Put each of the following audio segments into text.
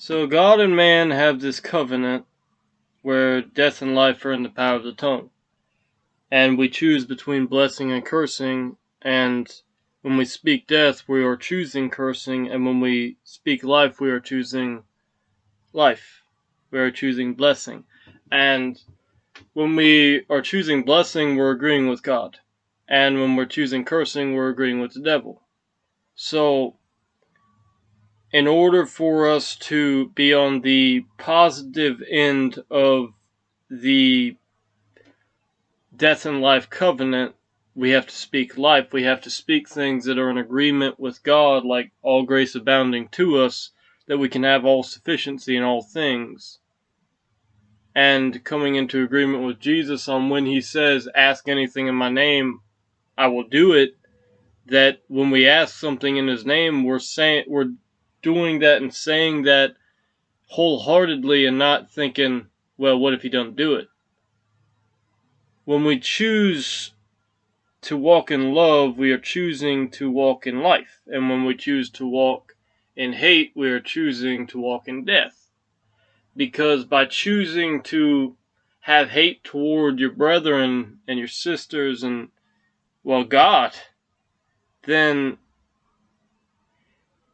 So God and man have this covenant where death and life are in the power of the tongue. And we choose between blessing and cursing, and when we speak death, we are choosing cursing, and when we speak life, we are choosing life. We are choosing blessing. And when we are choosing blessing, we're agreeing with God. And when we're choosing cursing, we're agreeing with the devil. So, in order for us to be on the positive end of the death and life covenant, we have to speak life. We have to speak things that are in agreement with God, like all grace abounding to us, that we can have all sufficiency in all things. And coming into agreement with Jesus on when he says, ask anything in my name, I will do it, that when we ask something in his name, we're doing that and saying that wholeheartedly and not thinking, well, what if he doesn't do it? When we choose to walk in love, we are choosing to walk in life. And when we choose to walk in hate, we are choosing to walk in death. Because by choosing to have hate toward your brethren and your sisters and, well, God, then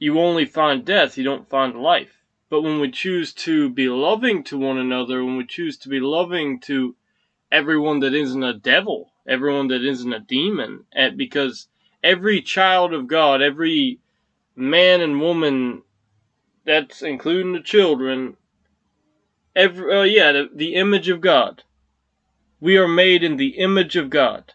you only find death, you don't find life. But when we choose to be loving to one another, when we choose to be loving to everyone that isn't a devil, everyone that isn't a demon, because every child of God, every man and woman, that's including the children, the image of God. We are made in the image of God.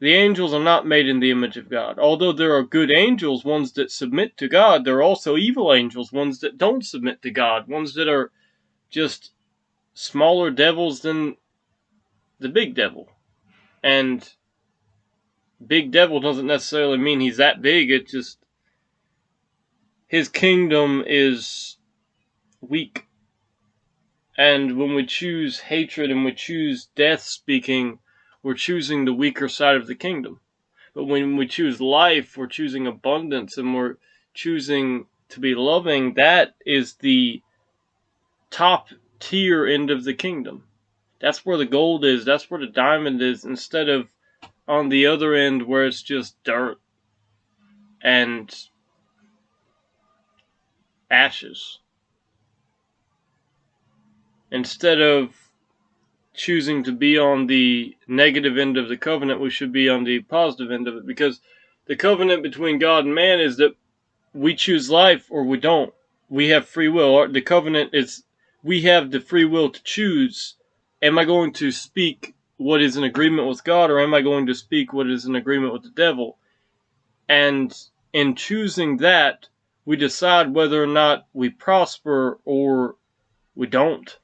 The angels are not made in the image of God. Although there are good angels, ones that submit to God, there are also evil angels, ones that don't submit to God, ones that are just smaller devils than the big devil. And big devil doesn't necessarily mean he's that big, it's just his kingdom is weak. And when we choose hatred and we choose death speaking, we're choosing the weaker side of the kingdom. But when we choose life, we're choosing abundance and we're choosing to be loving. That is the top tier end of the kingdom. That's where the gold is. That's where the diamond is, instead of on the other end where it's just dirt and ashes. Instead of choosing to be on the negative end of the covenant, we should be on the positive end of it, because the covenant between God and man is that we choose life or we don't. We have free will. The covenant is we have the free will to choose. Am I going to speak what is in agreement with God, or am I going to speak what is in agreement with the devil? And in choosing that, we decide whether or not we prosper or we don't.